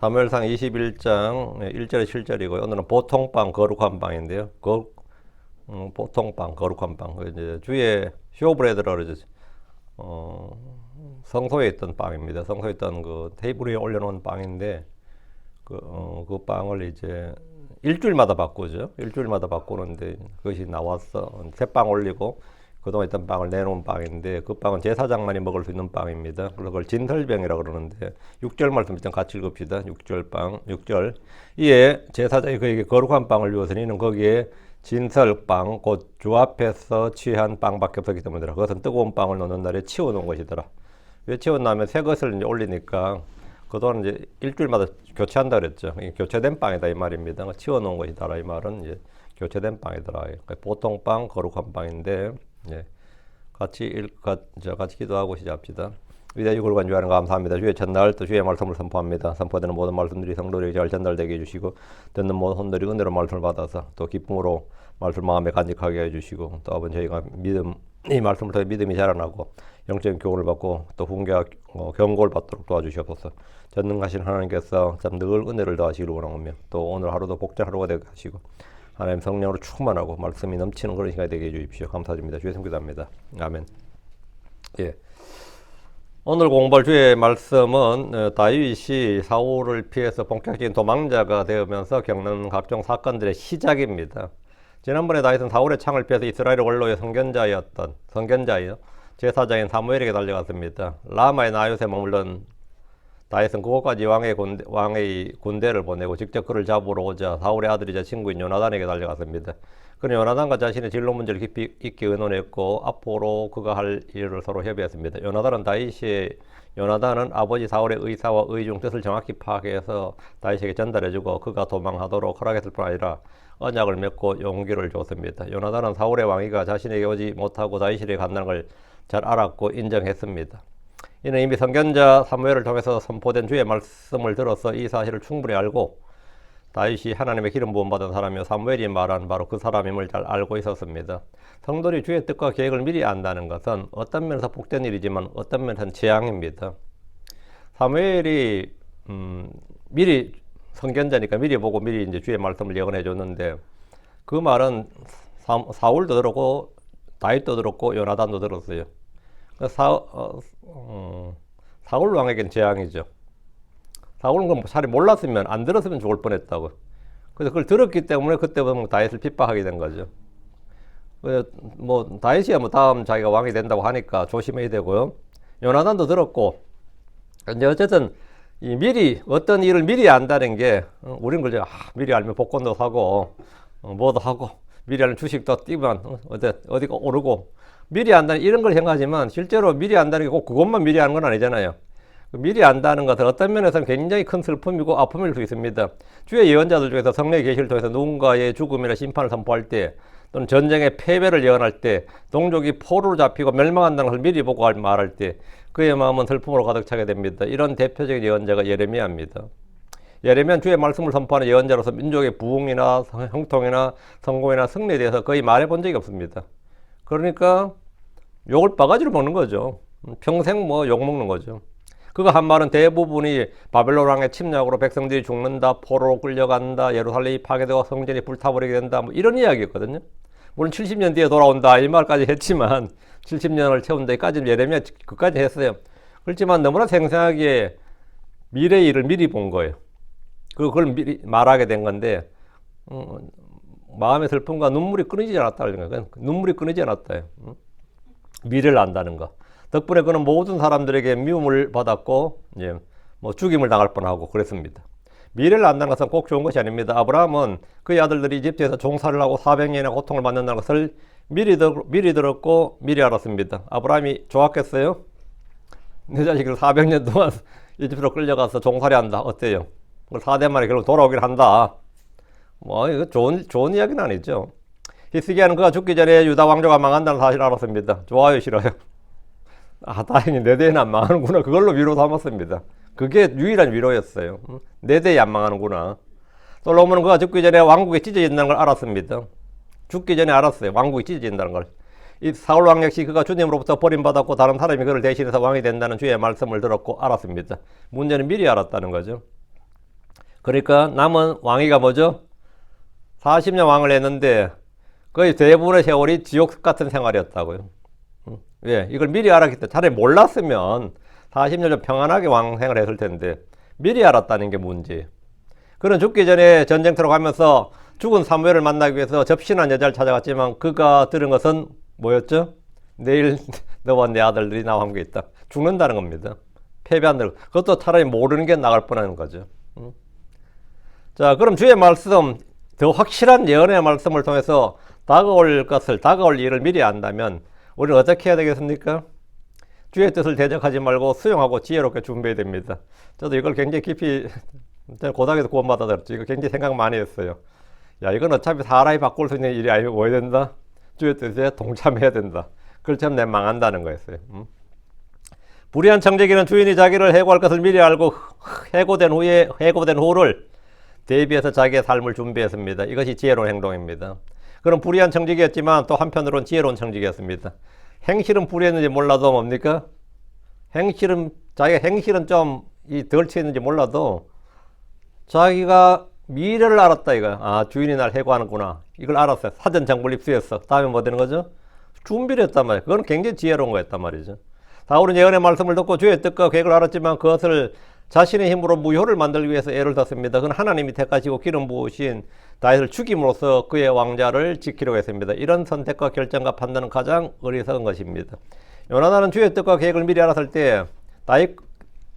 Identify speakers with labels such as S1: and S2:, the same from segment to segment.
S1: 사무엘상 21장 1절에 7절이고요. 오늘은 보통빵 거룩한 빵인데요. 보통빵 거룩한 빵. 이제 주의 쇼브레드라 그러죠. 성소에 있던 빵입니다. 성소에 있던 그 테이블 위에 올려놓은 빵인데 그 빵을 이제 일주일마다 바꾸죠. 일주일마다 바꾸는데 그것이 나왔어. 새 빵 올리고 그동안 있던 빵을 내놓은 빵인데 그 빵은 제사장만이 먹을 수 있는 빵입니다. 그래서 그걸 진설병이라고 그러는데 6절 말씀 일단 같이 읽읍시다. 6절 빵, 6절. 이에 제사장이 그에게 거룩한 빵을 주었으니 이는 거기에 진설빵 곧 주 앞에서 취한 빵밖에 없었기 때문이더라. 그것은 뜨거운 빵을 넣는 날에 치워놓은 것이더라. 왜 치워놓으면 새 것을 이제 올리니까 그동안 이제 일주일마다 교체한다 그랬죠. 교체된 빵이다 이 말입니다. 치워놓은 것이더라 이 말은 이제 교체된 빵이더라. 보통 빵, 거룩한 빵인데 예. 같이 기도하고 시작합시다. 위대하고 거룩한 주하나님 감사합니다. 주의 첫날 또 주의 말씀을 선포합니다. 선포되는 모든 말씀들이 성도들에게 잘 전달되게 해주시고 듣는 모든 혼들이 은혜로 말씀을 받아서 또 기쁨으로 말씀 마음에 간직하게 해주시고 또 아버지 저희가 이 말씀을 통해 믿음이 자라나고 영적인 교훈을 받고 또 훈계와 경고를 받도록 도와주시옵소서. 전능하신 하나님께서 참 늘 은혜를 더하시기를 원하오며 또 오늘 하루도 복된 하루가 되게 하시고 하나님 성령으로 충만하고 말씀이 넘치는 그런 시간이 되게 해주십시오. 감사드립니다. 주의 성교 기도합니다. 아멘. 예. 오늘 공부할 주의 말씀은 다윗이 사울을 피해서 본격적인 도망자가 되면서 겪는 각종 사건들의 시작입니다. 지난번에 다윗은 사울의 창을 피해서 이스라엘 원로의 선견자이요 제사장인 사무엘에게 달려갔습니다. 라마의 나요새 머물던 다윗은 그곳까지 왕의 군대를 보내고 직접 그를 잡으러 오자 사울의 아들이자 친구인 요나단에게 달려갔습니다. 그는 요나단과 자신의 진로 문제를 깊이 있게 의논했고 앞으로 그가 할 일을 서로 협의했습니다. 요나단은 아버지 사울의 의사와 의중 뜻을 정확히 파악해서 다윗에게 전달해주고 그가 도망하도록 허락했을 뿐 아니라 언약을 맺고 용기를 줬습니다. 요나단은 사울의 왕위가 자신에게 오지 못하고 다윗에게 간다는 걸 잘 알았고 인정했습니다. 이는 이미 선견자 사무엘을 통해서 선포된 주의 말씀을 들어서 이 사실을 충분히 알고 다윗이 하나님의 기름 부음 받은 사람이요 사무엘이 말한 바로 그 사람임을 잘 알고 있었습니다. 성도들이 주의 뜻과 계획을 미리 안다는 것은 어떤 면에서 복된 일이지만 어떤 면에서는 재앙입니다. 사무엘이 미리 선견자니까 미리 보고 미리 이제 주의 말씀을 예언해 줬는데 그 말은 사울도 들었고 다윗도 들었고 요나단도 들었어요. 사울 왕에겐 재앙이죠. 사울은 그럼 잘 몰랐으면 안 들었으면 죽을 뻔했다고. 그래서 그걸 들었기 때문에 그때부터 다윗을 핍박하게 된 거죠. 뭐 다윗이야 뭐 다음 자기가 왕이 된다고 하니까 조심해야 되고요. 요나단도 들었고 이제 어쨌든 미리 어떤 일을 미리 안다는 게 우리는 그죠. 미리 알면 복권도 사고 뭐도 하고 미리 알면 주식도 뛰면 어디가 오르고 미리 안다는 이런 걸 생각하지만 실제로 미리 안다는 게 꼭 그것만 미리 하는 건 아니잖아요. 미리 안다는 것은 어떤 면에서는 굉장히 큰 슬픔이고 아픔일 수 있습니다. 주의 예언자들 중에서 성령의 계시를 통해서 누군가의 죽음이나 심판을 선포할 때 또는 전쟁의 패배를 예언할 때 동족이 포로로 잡히고 멸망한다는 것을 미리 보고 말할 때 그의 마음은 슬픔으로 가득 차게 됩니다. 이런 대표적인 예언자가 예레미야입니다. 예레미야는 주의 말씀을 선포하는 예언자로서 민족의 부흥이나 형통이나 성공이나 승리에 대해서 거의 말해본 적이 없습니다. 그러니까 욕을 바가지로 먹는 거죠. 평생 뭐 욕 먹는 거죠. 그가 한 말은 대부분이 바벨론 왕의 침략으로 백성들이 죽는다, 포로로 끌려간다, 예루살렘이 파괴되고 성전이 불타버리게 된다, 뭐 이런 이야기였거든요. 물론 70년 뒤에 돌아온다 이 말까지 했지만 70년을 채운다까지 예레미야 그까지 했어요. 그렇지만 너무나 생생하게 미래의 일을 미리 본 거예요. 그걸 미리 말하게 된 건데 마음의 슬픔과 눈물이 끊이지 않았다는 거예요. 눈물이 끊이지 않았다. 미래를 안다는 거. 덕분에 그는 모든 사람들에게 미움을 받았고 뭐 죽임을 당할 뻔하고 그랬습니다. 미래를 안다는 것은 꼭 좋은 것이 아닙니다. 아브라함은 그의 아들들이 이집트에서 종살을 하고 400년의 고통을 받는다는 것을 미리 들었고 미리 알았습니다. 아브라함이 좋았겠어요? 내 자식을 400년 동안 이집트로 끌려가서 종살이 한다. 어때요? 4대 만에 결국 돌아오긴 한다. 뭐 이거 좋은 이야기는 아니죠. 히스기야는 그가 죽기 전에 유다 왕조가 망한다는 사실을 알았습니다. 좋아요, 싫어요? 다행히 내 대에는 안 망하는구나. 그걸로 위로 삼았습니다. 그게 유일한 위로였어요. 내 대에 안 망하는구나. 솔로몬은 그가 죽기 전에 왕국이 찢어진다는 걸 알았습니다. 죽기 전에 알았어요. 왕국이 찢어진다는 걸. 이 사울 왕 역시 그가 주님으로부터 버림받았고 다른 사람이 그를 대신해서 왕이 된다는 주의 말씀을 들었고 알았습니다. 문제는 미리 알았다는 거죠. 그러니까 남은 왕위가 뭐죠? 40년 왕을 했는데 거의 대부분의 세월이 지옥 같은 생활이었다고요. 왜? 이걸 미리 알았기 때문에 차라리 몰랐으면 40년 좀 평안하게 왕생을 했을 텐데 미리 알았다는 게 문제예요. 그는 죽기 전에 전쟁터로 가면서 죽은 사무엘을 만나기 위해서 접신한 여자를 찾아갔지만 그가 들은 것은 뭐였죠? 내일 너와 내 아들들이 나와 함께 있다. 죽는다는 겁니다. 패배한다는 것. 그것도 차라리 모르는 게 나을 뻔하는 거죠. 자, 그럼 주의 말씀, 더 확실한 예언의 말씀을 통해서 다가올 일을 미리 안다면 우리는 어떻게 해야 되겠습니까? 주의 뜻을 대적하지 말고 수용하고 지혜롭게 준비해야 됩니다. 저도 이걸 굉장히 깊이 고등학교에서 구원받아 들었죠. 이거 굉장히 생각 많이 했어요. 야, 이건 어차피 사람이 바꿀 수 있는 일이 아니고 뭐 해야 된다? 주의 뜻에 동참해야 된다. 그렇다면 내 망한다는 거였어요. 불의한 청지기는 주인이 자기를 해고할 것을 미리 알고 해고된 후를 대비해서 자기의 삶을 준비했습니다. 이것이 지혜로운 행동입니다. 그럼 불의한 청지기였지만 또 한편으로는 지혜로운 청지기였습니다. 행실은 불의했는지 몰라도 뭡니까? 자기가 행실은 좀 덜 치했는지 몰라도 자기가 미래를 알았다 이거. 아, 주인이 날 해고하는구나. 이걸 알았어요. 사전 정보를 입수했어. 다음에 뭐 되는 거죠? 준비를 했단 말이에요. 그건 굉장히 지혜로운 거였단 말이죠. 다울은 예언의 말씀을 듣고 주의 뜻과 계획을 알았지만 그것을 자신의 힘으로 무효를 만들기 위해서 애를 썼습니다. 그건 하나님이 택하시고 기름 부으신 다윗을 죽임으로써 그의 왕자를 지키려고 했습니다. 이런 선택과 결정과 판단은 가장 어리석은 것입니다. 요나단은 주의 뜻과 계획을 미리 알았을 때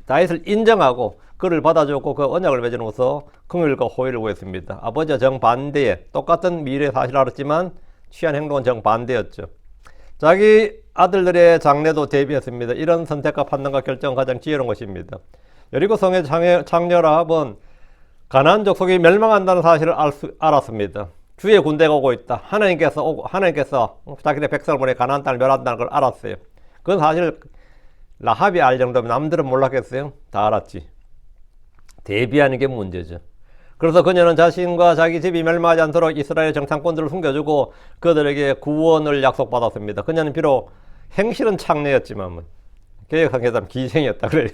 S1: 다윗을 인정하고 그를 받아줬고 그 언약을 맺어놓아서 긍휼과 호의를 구했습니다. 아버지와 정반대에 똑같은 미래 사실을 알았지만 취한 행동은 정반대였죠. 자기 아들들의 장래도 대비했습니다. 이런 선택과 판단과 결정은 가장 지혜로운 것입니다. 여리고 성의 장렬합은 가나안 족속이 멸망한다는 사실을 알았습니다. 주의 군대가 오고 있다. 하나님께서 자기네 백성을 보내 가나안 땅을 멸한다는 걸 알았어요. 그건 사실 라합이 알 정도면 남들은 몰랐겠어요? 다 알았지. 대비하는 게 문제죠. 그래서 그녀는 자신과 자기 집이 멸망하지 않도록 이스라엘 정탐꾼들을 숨겨주고 그들에게 구원을 약속받았습니다. 그녀는 비록 행실은 창녀였지만 개혁상 해서 기생이었다 그래요.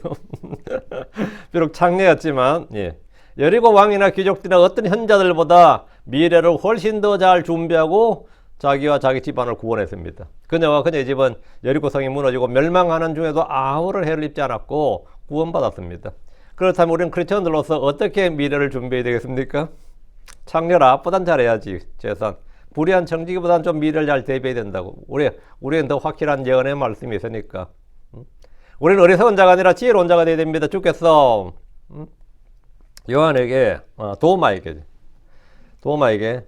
S1: 비록 창녀였지만 여리고 왕이나 귀족들이나 어떤 현자들보다 미래를 훨씬 더 잘 준비하고 자기와 자기 집안을 구원했습니다. 그녀와 그녀의 집은 여리고 성이 무너지고 멸망하는 중에도 아무런 해를 입지 않았고 구원받았습니다. 그렇다면 우리는 크리스천들로서 어떻게 미래를 준비해야 되겠습니까? 창녀라보단 잘해야지. 재산. 불의한 청지기보다는 좀 미래를 잘 대비해야 된다고. 우리는 더 확실한 예언의 말씀이 있으니까. 우리는 어리석은 자가 아니라 지혜로운 자가 되어야 됩니다. 주께서 요한에게 도마에게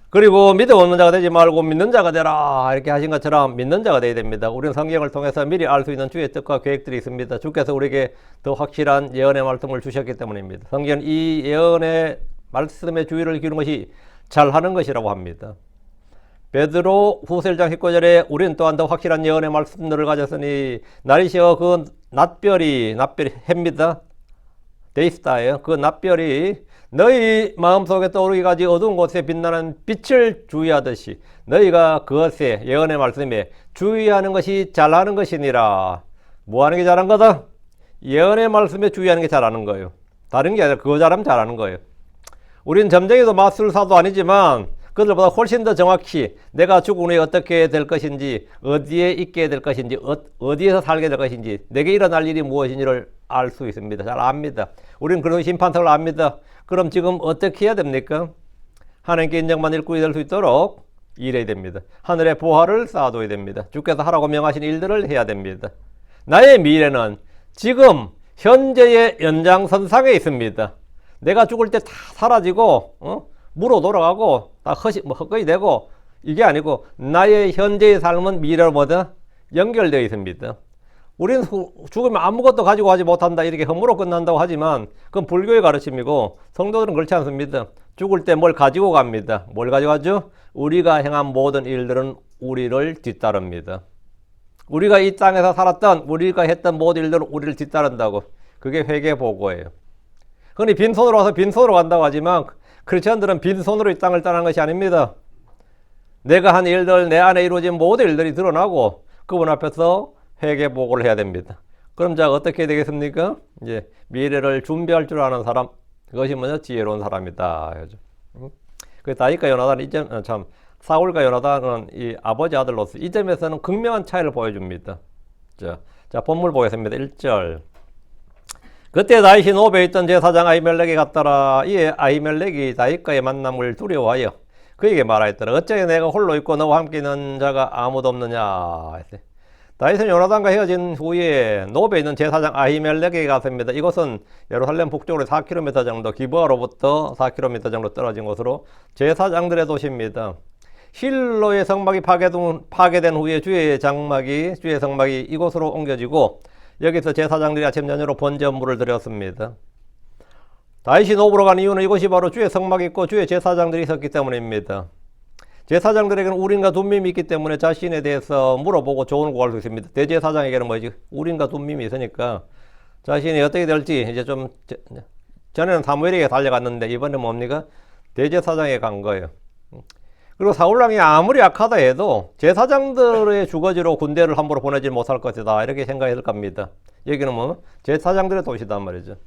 S1: 그리고 믿음 없는 자가 되지 말고 믿는 자가 되라 이렇게 하신 것처럼 믿는 자가 되어야 됩니다. 우리는 성경을 통해서 미리 알 수 있는 주의 뜻과 계획들이 있습니다. 주께서 우리에게 더 확실한 예언의 말씀을 주셨기 때문입니다. 성경은 이 예언의 말씀의 주의를 기울이는 것이 잘하는 것이라고 합니다. 베드로 후서 1장 19절에 우리는 또한 더 확실한 예언의 말씀들을 가졌으니 날이 새어 그 낯별이 해입니다. 데이스타예요. 그 낯별이 너희 마음속에 떠오르기 가지 어두운 곳에 빛나는 빛을 주의하듯이 너희가 그것에 예언의 말씀에 주의하는 것이 잘하는 것이니라. 뭐 하는 게 잘한 거다? 예언의 말씀에 주의하는 게 잘하는 거예요. 다른 게 아니라 그거 잘하면 잘하는 거예요. 우린 점쟁이도 마술사도 아니지만 그들보다 훨씬 더 정확히 내가 죽은 후에 어떻게 될 것인지, 어디에 있게 될 것인지, 어디에서 살게 될 것인지, 내게 일어날 일이 무엇인지를 알 수 있습니다. 잘 압니다. 우리는 그런 심판턱을 압니다. 그럼 지금 어떻게 해야 됩니까? 하나님께 인정받는 일꾼이 될 수 있도록 일해야 됩니다. 하늘의 보화를 쌓아둬야 됩니다. 주께서 하라고 명하신 일들을 해야 됩니다. 나의 미래는 지금 현재의 연장선상에 있습니다. 내가 죽을 때 다 사라지고 무로 돌아가고 다 헛거이 되고 이게 아니고 나의 현재의 삶은 미래로 뭐다? 연결되어 있습니다. 우리는 죽으면 아무것도 가지고 가지 못한다 이렇게 허무로 끝난다고 하지만 그건 불교의 가르침이고 성도들은 그렇지 않습니다. 죽을 때 뭘 가지고 갑니다. 뭘 가져가죠? 우리가 행한 모든 일들은 우리를 뒤따릅니다. 우리가 이 땅에서 살았던 우리가 했던 모든 일들은 우리를 뒤따른다고. 그게 회개보고예요. 흔히 빈손으로 와서 빈손으로 간다고 하지만 크리스천들은 빈손으로 이 땅을 떠나는 것이 아닙니다. 내가 한 일들, 내 안에 이루어진 모든 일들이 드러나고 그분 앞에서 회개보고를 해야 됩니다. 그럼 자 어떻게 되겠습니까? 이제 미래를 준비할 줄 아는 사람, 그것이 뭐냐? 지혜로운 사람이다. 그죠? 그 다윗과 요나단은 이점 참 사울과 요나단은 이 아버지 아들로서 이 점에서는 극명한 차이를 보여줍니다. 자, 본문 보겠습니다. 1절. 그때 다윗이 노베에 있던 제사장 아히멜렉에 갔더라. 이에 아히멜렉이 다윗과의 만남을 두려워하여 그에게 말하였더라. 어째 내가 홀로 있고 너와 함께 있는 자가 아무도 없느냐. 다윗은 요나단과 헤어진 후에 노베에 있는 제사장 아히멜렉에게 갔습니다. 이곳은 예루살렘 북쪽으로 4km 정도, 기브아로부터 4km 정도 떨어진 곳으로 제사장들의 도시입니다. 실로의 성막이 파괴된 후에 주의 성막이 이곳으로 옮겨지고 여기서 제사장들이 아침 저녁으로 번제 업무를 드렸습니다. 다윗이 노브로 간 이유는 이곳이 바로 주의 성막이 있고 주의 제사장들이 있었기 때문입니다. 제사장들에게는 우림과 둠밈이 있기 때문에 자신에 대해서 물어보고 조언을 구할 수 있습니다. 대제사장에게는 뭐지? 우림과 둠밈이 있으니까 자신이 어떻게 될지 이제 좀 전에는 사무엘에게 달려갔는데 이번에 뭡니까? 대제사장에게 간 거예요. 그리고 사울왕이 아무리 약하다 해도 제사장들의 주거지로 군대를 함부로 보내지 못할 것이다. 이렇게 생각했을 겁니다. 여기는 뭐 제사장들의 도시단 말이죠.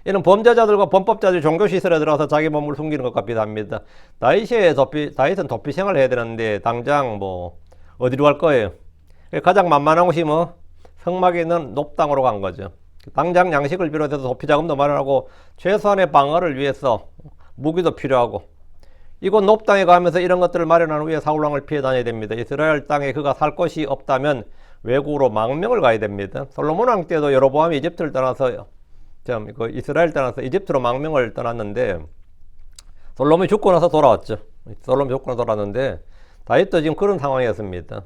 S1: 이는 범죄자들과 범법자들이 종교시설에 들어가서 자기 몸을 숨기는 것과 비슷합니다. 다윗은 도피 생활을 해야 되는데 당장 뭐 어디로 갈 거예요? 가장 만만한 곳이 뭐 성막에 있는 높당으로 간 거죠. 당장 양식을 비롯해서 도피 자금도 마련하고 최소한의 방어를 위해서 무기도 필요하고 이곳 높당에 가면서 이런 것들을 마련한 후에 사울왕을 피해 다녀야 됩니다. 이스라엘 땅에 그가 살 곳이 없다면 외국으로 망명을 가야 됩니다. 솔로몬 왕 때도 여로보암이 이집트를 떠나서 이스라엘 떠나서 이집트로 망명을 떠났는데 솔로몬이 죽고 나서 돌아왔죠. 돌아왔는데 다윗도 지금 그런 상황이었습니다.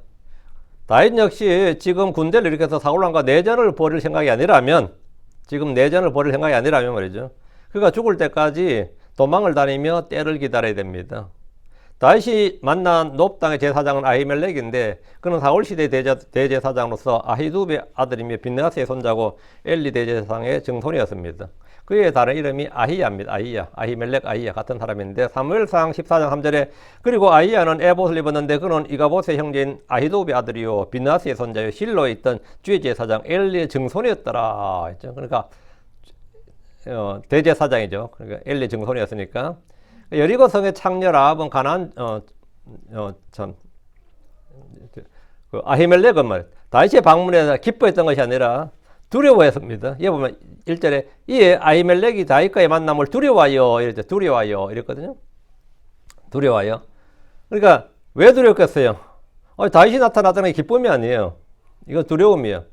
S1: 다윗 역시 지금 군대를 일으켜서 사울왕과 내전을 벌일 생각이 아니라면 말이죠. 그가 죽을 때까지 도망을 다니며 때를 기다려야 됩니다. 다윗이 만난 높당의 제사장은 아히멜렉인데 그는 사울 시대 대제사장으로서 아히두베의 아들이며 빈느하스의 손자고 엘리 대제사장의 증손이었습니다. 그의 다른 이름이 아히야입니다. 아히멜렉 아히야 같은 사람인데 사무엘상 14장 3절에 그리고 아히야는 에봇을 입었는데 그는 이가봇의 형제인 아히두베의 아들이요 빈느하스의 손자요 실로에 있던 주의 제사장 엘리의 증손이었더라. 그러니까 대제사장이죠. 그러니까 엘리 증손이었으니까. 여리고 성의 창녀 라합은 아히멜렉은 말 다윗의 방문에 기뻐했던 것이 아니라 두려워했습니다. 여기 보면 1절에 이에 아히멜렉이 다윗과의 만남을 두려워하여 이랬거든요. 두려워하여. 그러니까 왜 두려웠겠어요? 다윗이 나타났다는 게 기쁨이 아니에요. 이거 두려움이에요.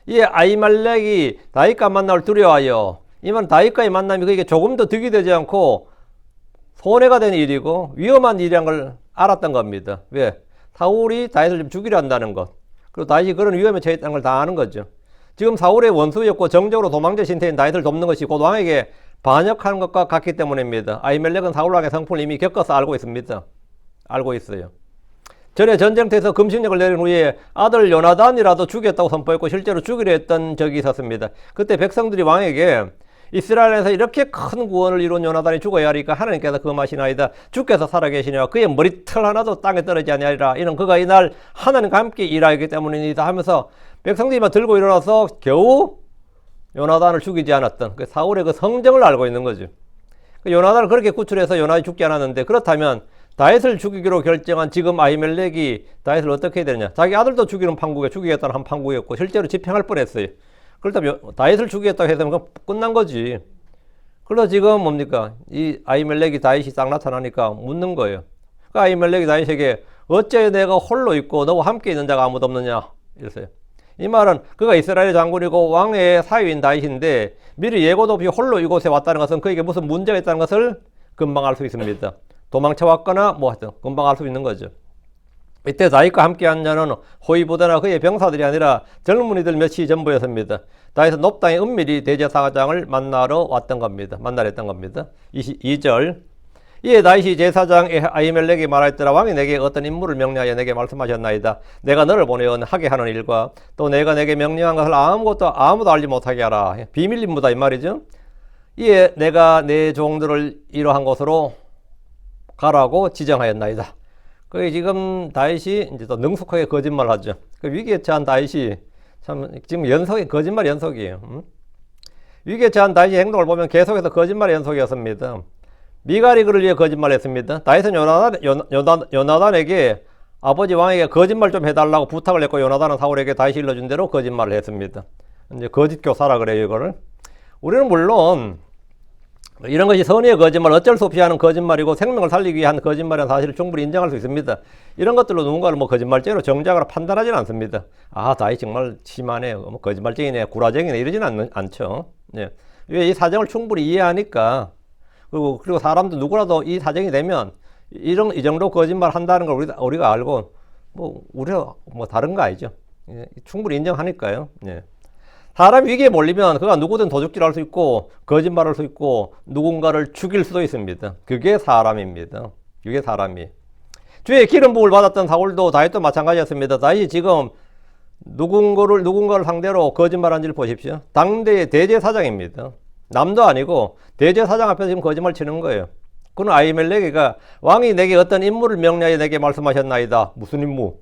S1: 이에 아히멜렉이 다윗과 만남을 두려워하여 이 말은 다윗과의 만남이 그에게 조금 더 득이 되지 않고 손해가 되는 일이고 위험한 일이란 걸 알았던 겁니다. 왜? 사울이 다윗을 좀 죽이려 한다는 것. 그리고 다윗이 그런 위험에 처했다는 걸 다 아는 거죠. 지금 사울의 원수였고 정적으로 도망자 신태인 다윗을 돕는 것이 곧 왕에게 반역하는 것과 같기 때문입니다. 아히멜렉은 사울왕의 성품을 이미 겪어서 알고 있습니다. 알고 있어요. 전에 전쟁터에서 금식령을 내린 후에 아들 요나단이라도 죽였다고 선포했고 실제로 죽이려 했던 적이 있었습니다. 그때 백성들이 왕에게 이스라엘에서 이렇게 큰 구원을 이룬 요나단이 죽어야 하니까 하나님께서 금하시나이다. 주께서 살아계시냐 그의 머리털 하나도 땅에 떨어지지 아니하리라. 이는 그가 이날 하나님과 함께 일하기 때문이다 하면서 백성들이 막 들고 일어나서 겨우 요나단을 죽이지 않았던 그 사울의 그 성정을 알고 있는 거죠. 요나단을 그렇게 구출해서 요나단이 죽지 않았는데 그렇다면 다윗을 죽이기로 결정한 지금 아히멜렉이 다윗을 어떻게 해야 되느냐. 자기 아들도 죽이겠다는 한 판국이었고 실제로 집행할 뻔했어요. 그렇다면 다윗을 죽이겠다고 해서 끝난 거지. 그래서 지금 뭡니까? 이 아히멜렉이 다윗이 딱 나타나니까 묻는 거예요. 그 아히멜렉이 다윗에게 어째 내가 홀로 있고 너와 함께 있는 자가 아무도 없느냐 이랬어요. 이 말은 그가 이스라엘의 장군이고 왕의 사위인 다윗인데 미리 예고도 없이 홀로 이곳에 왔다는 것은 그에게 무슨 문제가 있다는 것을 금방 알 수 있습니다. 도망쳐 왔거나 뭐 하여튼 금방 알 수 있는 거죠. 이때 다윗과 함께한 자는 호위부대나 그의 병사들이 아니라 젊은이들 몇이 전부였습니다. 다윗은 높당의 은밀히 대제사장을 만나러 했던 겁니다. 22절 이에 다윗이 제사장 아히멜렉이 말하였더라. 왕이 내게 어떤 임무를 명령하여 내게 말씀하셨나이다. 내가 너를 보내어 하게 하는 일과 또 내가 내게 명령한 것을 아무도 알지 못하게 하라. 비밀 임무다 이 말이죠. 이에 내가 내 종들을 이러한 곳으로 가라고 지정하였나이다. 그 지금 다윗이 이제 또 능숙하게 거짓말을 하죠. 그 위기에 처한 다윗이 참 지금 거짓말 연속이에요. 위기에 처한 다윗의 행동을 보면 계속해서 거짓말의 연속이었습니다. 미갈이 그를 위해 거짓말했습니다. 다윗은 요나단에게 아버지 왕에게 거짓말 좀 해달라고 부탁을 했고, 요나단은 사울에게 다윗이 일러준 대로 거짓말을 했습니다. 이제 거짓 교사라 그래요, 이거를. 우리는 물론 이런 것이 선의의 거짓말, 어쩔 수 없이 하는 거짓말이고 생명을 살리기 위한 거짓말이라는 사실을 충분히 인정할 수 있습니다. 이런 것들로 누군가를 뭐 거짓말쟁이로 정죄하거나 판단하지는 않습니다. 아, 다윗 정말 심하네, 뭐 거짓말쟁이네, 구라쟁이네, 이러지는 않죠. 예. 왜 이 사정을 충분히 이해하니까. 그리고 사람도 누구라도 이 사정이 되면 이 정도 거짓말 한다는 걸 우리가 알고, 뭐 우리가 뭐 다른 거 아니죠. 예. 충분히 인정하니까요. 예. 사람이 위기에 몰리면 그가 누구든 도둑질할 수 있고 거짓말할 수 있고 누군가를 죽일 수도 있습니다. 그게 사람입니다. 그게 사람이. 주의 기름 부음을 받았던 사울도 다윗도 마찬가지였습니다. 다윗이 지금 누군가를 상대로 거짓말한 줄 보십시오. 당대의 대제사장입니다. 남도 아니고 대제사장 앞에서 지금 거짓말 치는 거예요. 그는 아히멜렉이가 왕이 내게 어떤 임무를 명령하여 내게 말씀하셨나이다. 무슨 임무?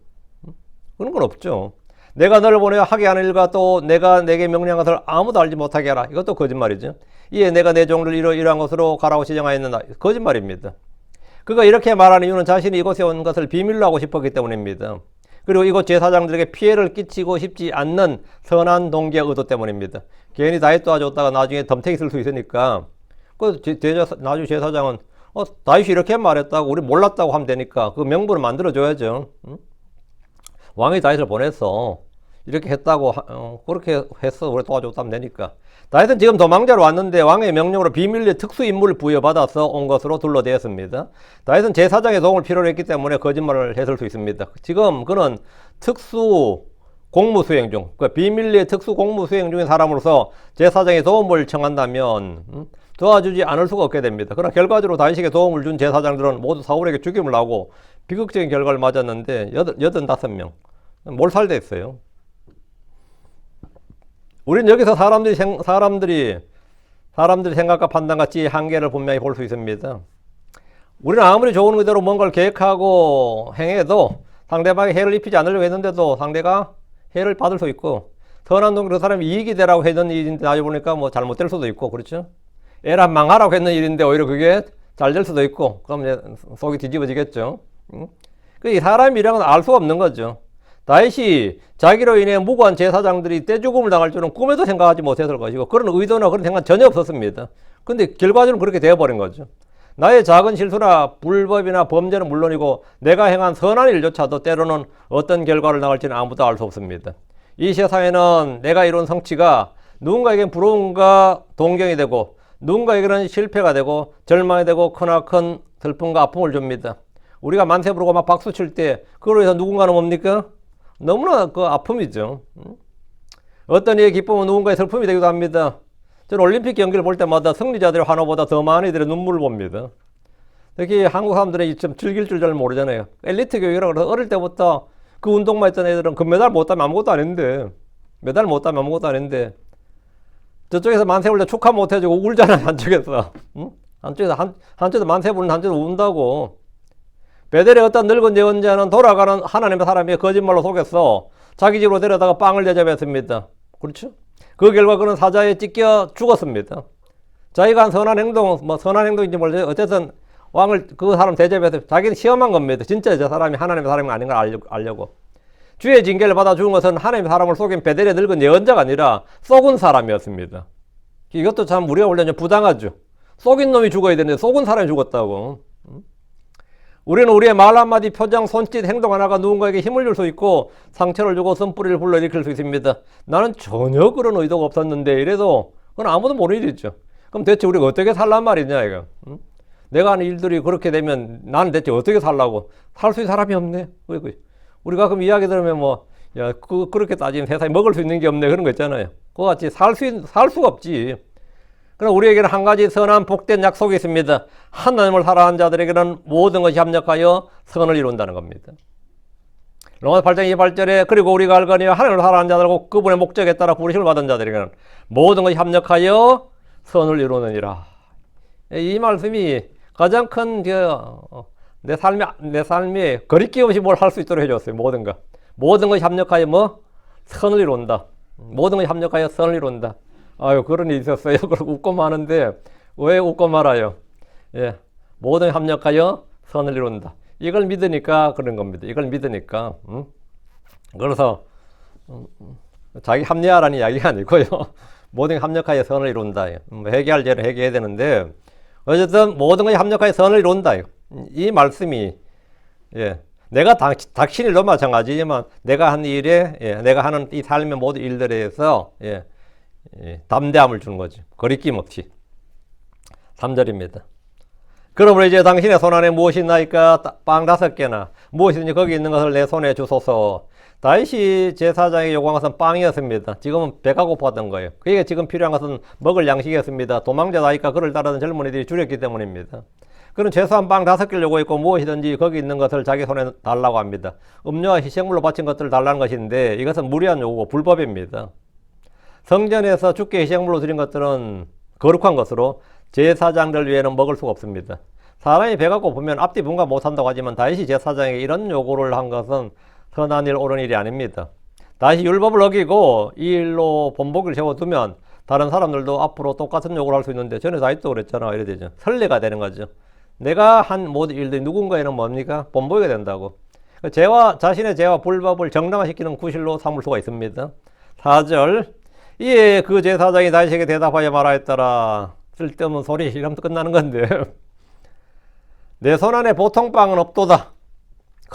S1: 그런 건 없죠. 내가 너를 보내어 하게 하는 일과 또 내가 내게 명령한 것을 아무도 알지 못하게 하라. 이것도 거짓말이죠. 이에 내가 내 종을 이러한 것으로 가라고 지정하였는다. 거짓말입니다. 그가 이렇게 말하는 이유는 자신이 이곳에 온 것을 비밀로 하고 싶었기 때문입니다. 그리고 이곳 제사장들에게 피해를 끼치고 싶지 않는 선한 동기와 의도 때문입니다. 괜히 다윗 도와줬다가 나중에 덤태기 쓸 수 있으니까 나중에 제사장은 다윗이 이렇게 말했다고 우리 몰랐다고 하면 되니까 그 명분을 만들어줘야죠. 응? 왕이 다윗을 보내서 이렇게 했다고 그렇게 해서 우리 도와줬다면 되니까. 다윗은 지금 도망자로 왔는데 왕의 명령으로 비밀리에 특수 임무를 부여받아서 온 것으로 둘러대었습니다. 다윗은 제사장의 도움을 필요로 했기 때문에 거짓말을 했을 수 있습니다. 지금 그는 특수 공무 수행 중, 비밀리에 특수 공무 수행 중인 사람으로서 제사장의 도움을 청한다면 도와주지 않을 수가 없게 됩니다. 그러나 결과적으로 다윗에게 도움을 준 제사장들은 모두 사울에게 죽임을 하고 비극적인 결과를 맞았는데 85명 몰살됐어요. 우리는 여기서 사람들이 생각과 판단과 지혜의 한계를 분명히 볼 수 있습니다. 우리는 아무리 좋은 의도로 뭔가를 계획하고 행해도 상대방이 해를 입히지 않으려고 했는데도 상대가 해를 받을 수 있고, 선한 동기 그 사람이 이익이 되라고 했던 일인데 나중에 보니까 뭐 잘못될 수도 있고, 그렇죠? 애라 망하라고 했는 일인데 오히려 그게 잘 될 수도 있고, 그럼 이제 속이 뒤집어지겠죠. 이 사람이라는 건 알 수가 없는 거죠. 다윗이 자기로 인해 무고한 제사장들이 떼죽음을 당할 줄은 꿈에도 생각하지 못했을 것이고 그런 의도나 그런 생각 전혀 없었습니다. 근데 결과적으로 그렇게 되어버린 거죠. 나의 작은 실수나 불법이나 범죄는 물론이고 내가 행한 선한 일조차도 때로는 어떤 결과를 낳을지는 아무도 알 수 없습니다. 이 세상에는 내가 이룬 성취가 누군가에겐 부러움과 동경이 되고 누군가에게는 실패가 되고 절망이 되고 크나큰 슬픔과 아픔을 줍니다. 우리가 만세 부르고 막 박수 칠 때 그걸로 해서 누군가는 뭡니까? 너무나 그 아픔이죠. 어떤 이의 기쁨은 누군가의 슬픔이 되기도 합니다. 저는 올림픽 경기를 볼 때마다 승리자들의 환호보다 더 많은 이들의 눈물을 봅니다. 특히 한국 사람들이 좀 즐길 줄 잘 모르잖아요. 엘리트 교육이라고 해서 어릴 때부터 그 운동만 했던 애들은 금메달 못 따면 아무것도 아닌데, 메달 못 따면 아무것도 아닌데, 저쪽에서 만세 부를 때 축하 못 해주고 울잖아요, 한쪽에서. 한쪽에서 만세 부르는 한쪽에서 운다고. 베델의 어떤 늙은 예언자는 돌아가는 하나님의 사람이 거짓말로 속여서 자기 집으로 데려다가 빵을 대접했습니다. 그렇죠? 그 결과 그는 사자에 찢겨 죽었습니다. 자기가 한 선한 행동, 뭐 선한 행동인지 모르겠어요. 어쨌든 왕을 그 사람 대접해서 자기는 시험한 겁니다. 진짜 저 사람이 하나님의 사람이 아닌 걸 알려고. 주의 징계를 받아 죽은 것은 하나님의 사람을 속인 베델의 늙은 예언자가 아니라 속은 사람이었습니다. 이것도 참 우리가 원래 부당하죠. 속인 놈이 죽어야 되는데 속은 사람이 죽었다고. 우리는 우리의 말 한마디, 표정, 손짓, 행동 하나가 누군가에게 힘을 줄 수 있고 상처를 주고 쓴뿌리를 불러일으킬 수 있습니다. 나는 전혀 그런 의도가 없었는데 이래도 그건 아무도 모르는 일이죠. 그럼 대체 우리가 어떻게 살란 말이냐 이거. 내가 하는 일들이 그렇게 되면 나는 대체 어떻게 살라고. 살 수 있는 사람이 없네. 우리가 그럼 이야기 들으면 그렇게 따지면 세상에 먹을 수 있는 게 없네 그런 거 있잖아요. 그거 같이 살 수가 없지. 그럼 우리에게는 한 가지 선한 복된 약속이 있습니다. 하나님을 사랑하는 자들에게는 모든 것이 합력하여 선을 이룬다는 겁니다. 로마서 8장 28절에 그리고 우리가 알거니와 하나님을 사랑하는 자들과 그분의 목적에 따라 부르심을 받은 자들에게는 모든 것이 합력하여 선을 이루느니라. 이 말씀이 가장 큰 내 삶에 거리낌 없이 뭘 할 수 있도록 해줬어요. 모든 것이 합력하여 선을 이룬다. 모든 것이 합력하여 선을 이룬다. 아유, 그런 일이 있었어요. 그러고 웃고 마는데, 왜 웃고 말아요? 예. 모든 합력하여 선을 이룬다. 이걸 믿으니까 그런 겁니다. 이걸 믿으니까. 그래서, 자기 합리화라는 이야기가 아니고요. 모든 합력하여 선을 이룬다. 회개할 죄는 회개해야 되는데, 어쨌든 모든 것이 합력하여 선을 이룬다. 이 말씀이, 예. 내가 당신일도 마찬가지지만, 내가 한 일에, 예. 내가 하는 이 삶의 모든 일들에 대해서, 예. 예. 담대함을 주는 거죠. 거리낌 없이. 3절입니다. 그러므로 이제 당신의 손안에 무엇이 있나이까? 빵 5개나 무엇이든지 거기 있는 것을 내 손에 주소서. 다윗이 제사장이 요구한 것은 빵이었습니다. 지금은 배가 고팠던 거예요. 그게 지금 필요한 것은 먹을 양식이었습니다. 도망자 다윗과 그를 따르던 젊은이들이 줄였기 때문입니다. 그는 최소한 빵 5개를 요구했고 무엇이든지 거기 있는 것을 자기 손에 달라고 합니다. 음료와 희생물로 바친 것들을 달라는 것인데 이것은 무리한 요구고 불법입니다. 성전에서 주께 희생물로 드린 것들은 거룩한 것으로 제사장들 외에는 먹을 수가 없습니다. 사람이 배가 고프면 앞뒤 분간 못한다고 하지만 다윗이 제사장에게 이런 요구를 한 것은 선한 일, 옳은 일이 아닙니다. 다윗이 율법을 어기고 이 일로 본보기를 세워두면 다른 사람들도 앞으로 똑같은 요구를 할 수 있는데 전에 다윗도 그랬잖아. 이래 되죠. 선례가 되는 거죠. 내가 한 모든 일들이 누군가에는 뭡니까? 본보기가 된다고. 자신의 죄와 불법을 정당화시키는 구실로 삼을 수가 있습니다. 4절 이에 그 제사장이 다윗에게 대답하여 말하였더라. 쓸데없는 소리 이러면 끝나는 건데 내 손안에 보통 빵은 없도다.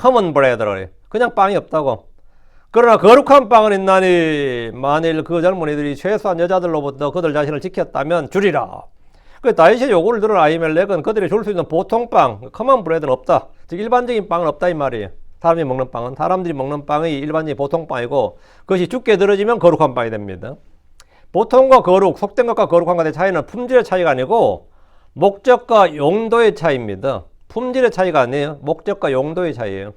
S1: common bread라 그냥 빵이 없다고. 그러나 거룩한 빵은 있나니 만일 그 젊은이들이 최소한 여자들로부터 그들 자신을 지켰다면 주리라. 그 다윗의 요구를 들은 아히멜렉은 그들이 줄 수 있는 보통 빵, common bread는 없다. 즉 일반적인 빵은 없다 이 말이에요. 사람이 먹는 빵은 사람들이 먹는 빵이 일반적인 보통 빵이고 그것이 죽게 들어지면 거룩한 빵이 됩니다. 보통과 거룩, 속된 것과 거룩한 것의 차이는 품질의 차이가 아니고 목적과 용도의 차이입니다. 품질의 차이가 아니에요. 목적과 용도의 차이예요.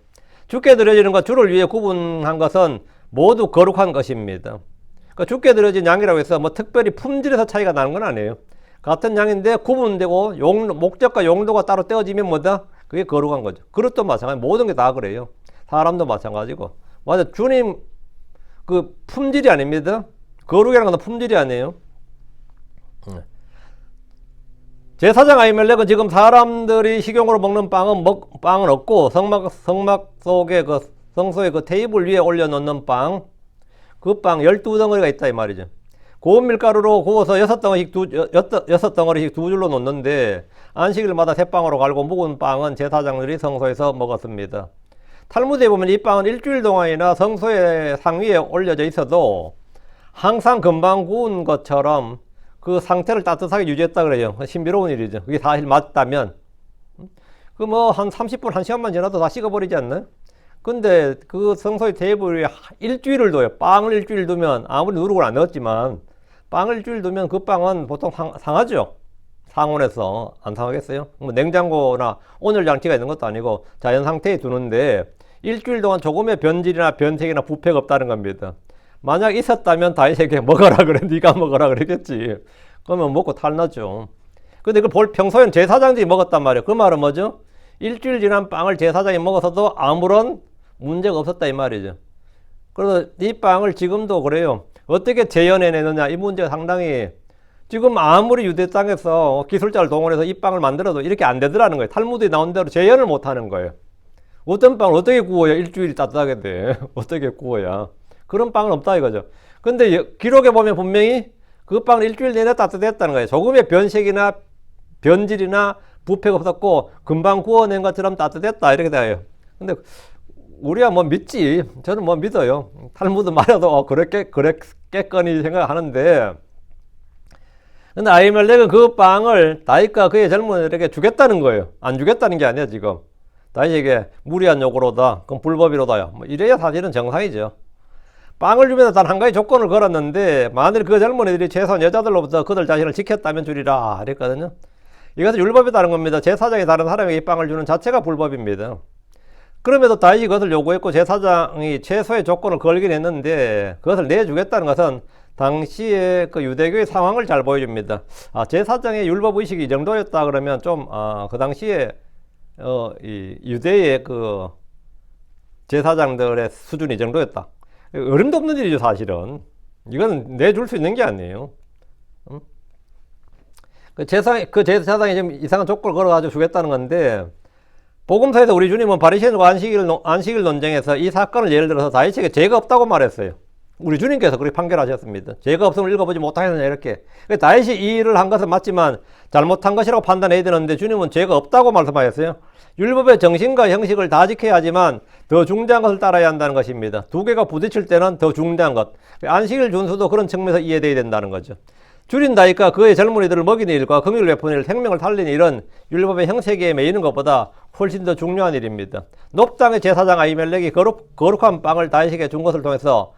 S1: 주께 드려지는 것, 주를 위해 구분한 것은 모두 거룩한 것입니다. 그러니까 주께 드려진 양이라고 해서 뭐 특별히 품질에서 차이가 나는 건 아니에요. 같은 양인데 구분되고 목적과 용도가 따로 떼어지면 뭐다? 그게 거룩한 거죠. 그릇도 마찬가지. 모든 게 다 그래요. 사람도 마찬가지고. 맞아. 주님 그 품질이 아닙니다. 거룩이라는 건 품질이 아니에요. 제사장 아히멜렉은 지금 사람들이 식용으로 먹는 빵은 없고 성막 속에 성소의 그 테이블 위에 올려놓는 빵, 그 빵 12덩어리가 있다 이 말이죠. 고운 밀가루로 구워서 6덩어리씩 두 줄로 놓는데 안식일마다 새빵으로 갈고 묵은 빵은 제사장들이 성소에서 먹었습니다. 탈무드에 보면 이 빵은 일주일 동안이나 성소의 상위에 올려져 있어도 항상 금방 구운 것처럼 그 상태를 따뜻하게 유지했다 그래요. 신비로운 일이죠. 그게 사실 맞다면 그 뭐 한 30분 1시간만 지나도 다 식어버리지 않나요? 근데 그 성소의 테이블 위에 일주일을 둬요. 빵을 일주일 두면 아무리 누룩을 안 넣었지만 빵을 일주일 두면 그 빵은 보통 상하죠. 상온에서 안 상하겠어요? 뭐 냉장고나 온열 장치가 있는 것도 아니고 자연 상태에 두는데 일주일 동안 조금의 변질이나 변색이나 부패가 없다는 겁니다. 만약 있었다면 다윗에게 먹어라 그래. 네가 먹어라 그랬겠지. 그러면 먹고 탈나죠. 근데 그걸 평소에는 제사장들이 먹었단 말이에요. 그 말은 뭐죠? 일주일 지난 빵을 제사장이 먹어서도 아무런 문제가 없었다 이 말이죠. 그래서 이 빵을 지금도 그래요. 어떻게 재현해내느냐 이 문제가 상당히 지금 아무리 유대 땅에서 기술자를 동원해서 이 빵을 만들어도 이렇게 안 되더라는 거예요. 탈무드에 나온 대로 재현을 못 하는 거예요. 어떤 빵을 어떻게 구워야 일주일이 따뜻하게 돼? 어떻게 구워야? 그런 빵은 없다 이거죠. 근데 기록에 보면 분명히 그 빵은 일주일 내내 따뜻했다는 거예요. 조금의 변색이나 변질이나 부패가 없었고 금방 구워낸 것처럼 따뜻했다 이렇게 돼요. 근데 우리가 뭐 믿지. 저는 뭐 믿어요. 탈무드 말해도 그랬겠거니 생각하는데 근데 아히멜렉은 그 빵을 다윗과 그의 젊은이들에게 주겠다는 거예요. 안 주겠다는 게 아니야 지금. 다윗에게 무리한 요구로다. 그럼 불법이로다요. 뭐 이래야 사실은 정상이죠. 빵을 주면서 단 한 가지 조건을 걸었는데 만일 그 젊은이들이 최소한 여자들로부터 그들 자신을 지켰다면 주리라 그랬거든요. 이것은 율법에 따른 겁니다. 제사장이 다른 사람에게 이 빵을 주는 자체가 불법입니다. 그럼에도 다윗이 그것을 요구했고 제사장이 최소의 조건을 걸긴 했는데 그것을 내주겠다는 것은 당시의 그 유대교의 상황을 잘 보여줍니다. 제사장의 율법 의식이 이 정도였다 그러면 좀 그 당시에 이 유대의 그 제사장들의 수준이 이 정도였다. 어림도 없는 일이죠 사실은. 이건 내줄 수 있는 게 아니에요. 그 제사장이 지금 이상한 조건을 걸어가지고 주겠다는 건데, 복음서에서 우리 주님은 바리새인과 안식일 논쟁에서 이 사건을 예를 들어서 다윗에게 죄가 없다고 말했어요. 우리 주님께서 그렇게 판결하셨습니다. 죄가 없으면 읽어보지 못하겠느냐 이렇게. 다윗이 이 일을 한 것은 맞지만 잘못한 것이라고 판단해야 되는데 주님은 죄가 없다고 말씀하셨어요. 율법의 정신과 형식을 다 지켜야 하지만 더 중대한 것을 따라야 한다는 것입니다. 두 개가 부딪힐 때는 더 중대한 것. 안식일 준수도 그런 측면에서 이해돼야 된다는 거죠. 줄인다니까 그의 젊은이들을 먹이는 일과 긍휼을 베푸는 일, 생명을 살리는 일은 율법의 형세기에 매이는 것보다 훨씬 더 중요한 일입니다. 놋당의 제사장 아히멜렉이 거룩한 빵을 다윗에게 준 것을 통해서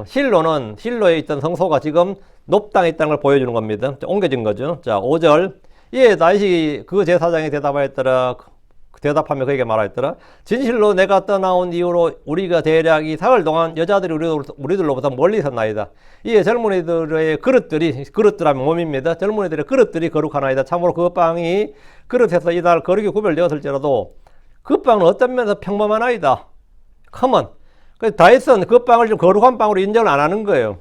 S1: 실로에 있던 성소가 지금 놋당에 있다는 걸 보여주는 겁니다. 옮겨진 거죠. 자, 5절. 이에 다윗이 그 제사장이 대답하며 그에게 말하였더라. 진실로 내가 떠나온 이후로 우리가 대략 이 사흘 동안 여자들이 우리들로부터 멀리 있었나이다. 이에 젊은이들의 그릇들하면 몸입니다. 젊은이들의 그릇들이 거룩하나이다. 참으로 그 빵이 그릇에서 이날 거룩이 구별되었을지라도 그 빵은 어떤 면에서 평범하나이다. 커먼. 그래서 다윗은 그 빵을 좀 거룩한 빵으로 인정을 안 하는 거예요.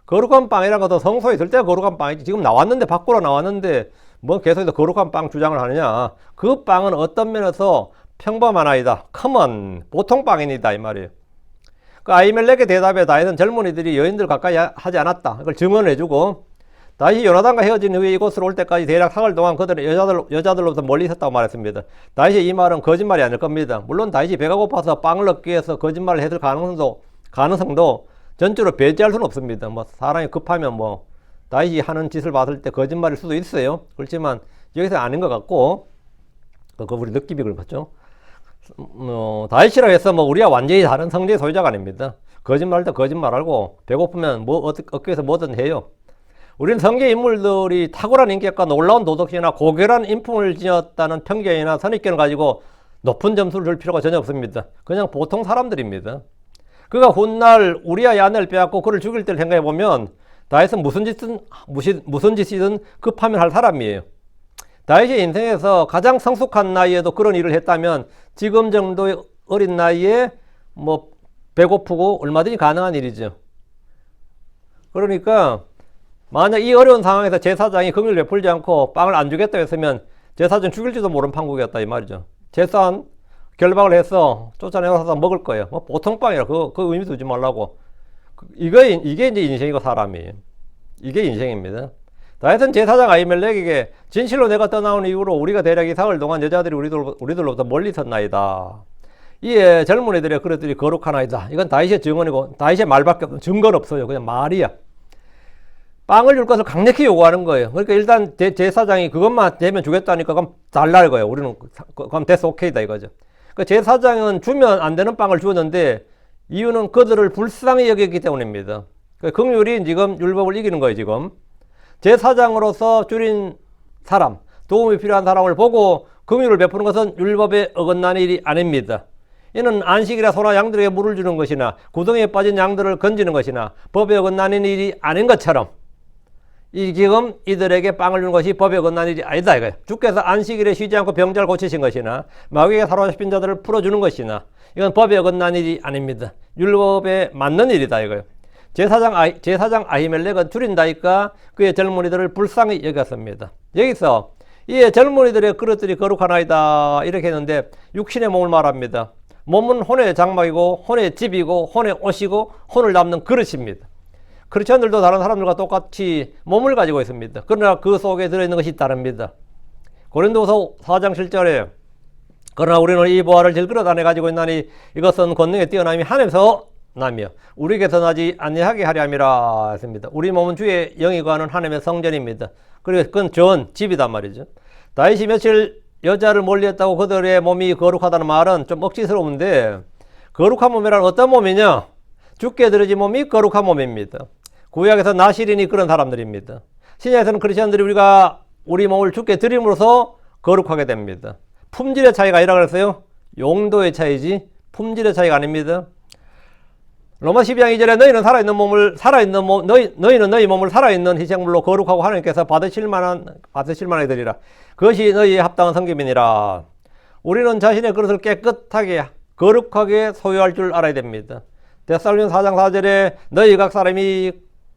S1: 거룩한 빵이라는 것도 성소에 있을 때 거룩한 빵이지. 지금 나왔는데, 밖으로 나왔는데 뭐 계속해서 거룩한 빵 주장을 하느냐. 그 빵은 어떤 면에서 평범한 아이다. 커먼, 보통 빵입니다 이 말이에요. 그 아히멜렉의 대답에 다윗은 젊은이들이 여인들 가까이 하지 않았다. 이걸 증언을 해주고, 다윗이 요나단과 헤어진 후에 이곳으로 올 때까지 대략 사흘 동안 그들은 여자들로부터 멀리 있었다고 말했습니다. 다윗의 이 말은 거짓말이 아닐 겁니다. 물론 다윗이 배가 고파서 빵을 얻기 위해서 거짓말을 했을 가능성도 전적으로 배제할 수는 없습니다. 뭐 사람이 급하면 뭐 다윗이 하는 짓을 봤을 때 거짓말일 수도 있어요. 그렇지만 여기서 아닌 것 같고, 그거 우리 느낌이 그렇죠. 다윗이라고 해서 뭐 우리가 완전히 다른 성질의 소유자가 아닙니다. 거짓말할 때 거짓말하고, 배고프면 뭐 얻기 위해서 뭐든 해요. 우리는 성경 인물들이 탁월한 인격과 놀라운 도덕심이나 고결한 인품을 지녔다는 편견이나 선입견을 가지고 높은 점수를 줄 필요가 전혀 없습니다. 그냥 보통 사람들입니다. 그가 훗날 우리아의 아내를 빼앗고 그를 죽일 때를 생각해보면 다윗은 무슨 짓이든 급하면 할 사람이에요. 다윗의 인생에서 가장 성숙한 나이에도 그런 일을 했다면 지금 정도의 어린 나이에 뭐 배고프고 얼마든지 가능한 일이죠. 그러니까 만약 이 어려운 상황에서 제사장이 긍휼을 베풀지 않고 빵을 안 주겠다 했으면 제사장 죽일지도 모르는 판국이었다 이 말이죠. 제사한 결박을 해서 쫓아내서 먹을 거예요. 뭐 보통 빵이라 그 의미 두지 말라고. 이게 이제 인생이고 사람이에요. 이게 인생입니다. 다윗은 제사장 아히멜렉에게 진실로 내가 떠나온 이후로 우리가 대략 이 사흘 동안 여자들이 우리들로부터 멀리 있었나이다. 이에 젊은이들의 그릇들이 거룩하나이다. 이건 다윗의 증언이고 다윗의 말밖에 증거는 없어요. 그냥 말이야. 빵을 줄 것을 강력히 요구하는 거예요. 그러니까 일단 제사장이 그것만 되면 주겠다니까 그럼 달라 이거예요. 우리는 그럼 됐어, 오케이다 이거죠. 그 제사장은 주면 안 되는 빵을 주었는데 이유는 그들을 불쌍히 여겼기 때문입니다. 긍휼이 지금 율법을 이기는 거예요. 지금 제사장으로서 줄인 사람, 도움이 필요한 사람을 보고 긍휼을 베푸는 것은 율법에 어긋나는 일이 아닙니다. 이는 안식이라 소나 양들에게 물을 주는 것이나 구덩이에 빠진 양들을 건지는 것이나 법에 어긋나는 일이 아닌 것처럼 지금 이들에게 빵을 주는 것이 법에 어긋나는 일이 아니다 이거예요. 주께서 안식일에 쉬지 않고 병자를 고치신 것이나 마귀에게 사로잡힌 자들을 풀어주는 것이나 이건 법에 어긋나는 일이 아닙니다. 율법에 맞는 일이다 이거예요. 제사장 아히멜렉은 줄인다니까 그의 젊은이들을 불쌍히 여겼습니다. 여기서 이에 젊은이들의 그릇들이 거룩하나이다 이렇게 했는데 육신의 몸을 말합니다. 몸은 혼의 장막이고 혼의 집이고 혼의 옷이고 혼을 담는 그릇입니다. 크리스천들도 다른 사람들과 똑같이 몸을 가지고 있습니다. 그러나 그 속에 들어있는 것이 다릅니다. 고린도서 4장 7절에 그러나 우리는 이 보화를 질그릇 안에 가지고 있나니 이것은 권능에 뛰어남이 하늘에서 나며 우리에게서 나지 아니하게 하려 함이라 했습니다. 우리 몸은 주의 영이 거하는 하나님의 성전입니다. 그리고 그건 집이단 말이죠. 다윗이 며칠 여자를 멀리했다고 그들의 몸이 거룩하다는 말은 좀 억지스러운데 거룩한 몸이란 어떤 몸이냐? 주께 드려진 몸이 거룩한 몸입니다. 구약에서 나시린이 그런 사람들입니다. 신약에서는 크리스천들이 우리 몸을 주께 드림으로써 거룩하게 됩니다. 품질의 차이가 아니라 그랬어요. 용도의 차이지 품질의 차이가 아닙니다. 로마 12장 2절에 너희는 너희 몸을 살아있는 희생물로 거룩하고 하나님께서 받으실 만하게 드리라. 그것이 너희의 합당한 섬김이니라. 우리는 자신의 그릇을 깨끗하게 거룩하게 소유할 줄 알아야 됩니다. 데살로니가 4장 4절에 너희 각 사람이